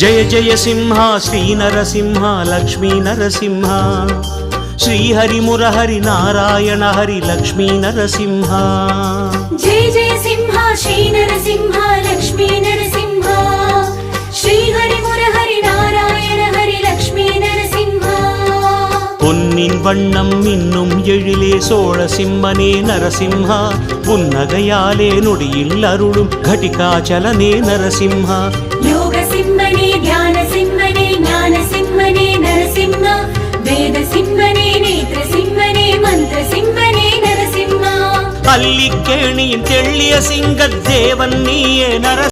जय जय सिंह श्री नरसिंह लक्ष्मी नरसिंह श्री हरि मुरहरि नारायण हरि लक्ष्मी नरसिंह जय जय सिंह श्री नरसिंह लक्ष्मी नरसिंह श्री हरि मुरहरि नारायण हरि लक्ष्मी नरसिंह பொன்னின் வண்ணம் இன்னும் எழிலே சோழ சிம்மனே நரசிம்ஹா புன்னகையாலே நொடியில் அருளும் घटिकाचलने नरसिंहा योग सिंहने ध्यान सिंहने ज्ञान सिंहने नरसिंह वेद सिंहने नेत्र सिंहने मंत्र सिंहने नरसिंह அல்லிக்கேணியின் தெள்ளிய சிங்கத் தேவன் நீயே நர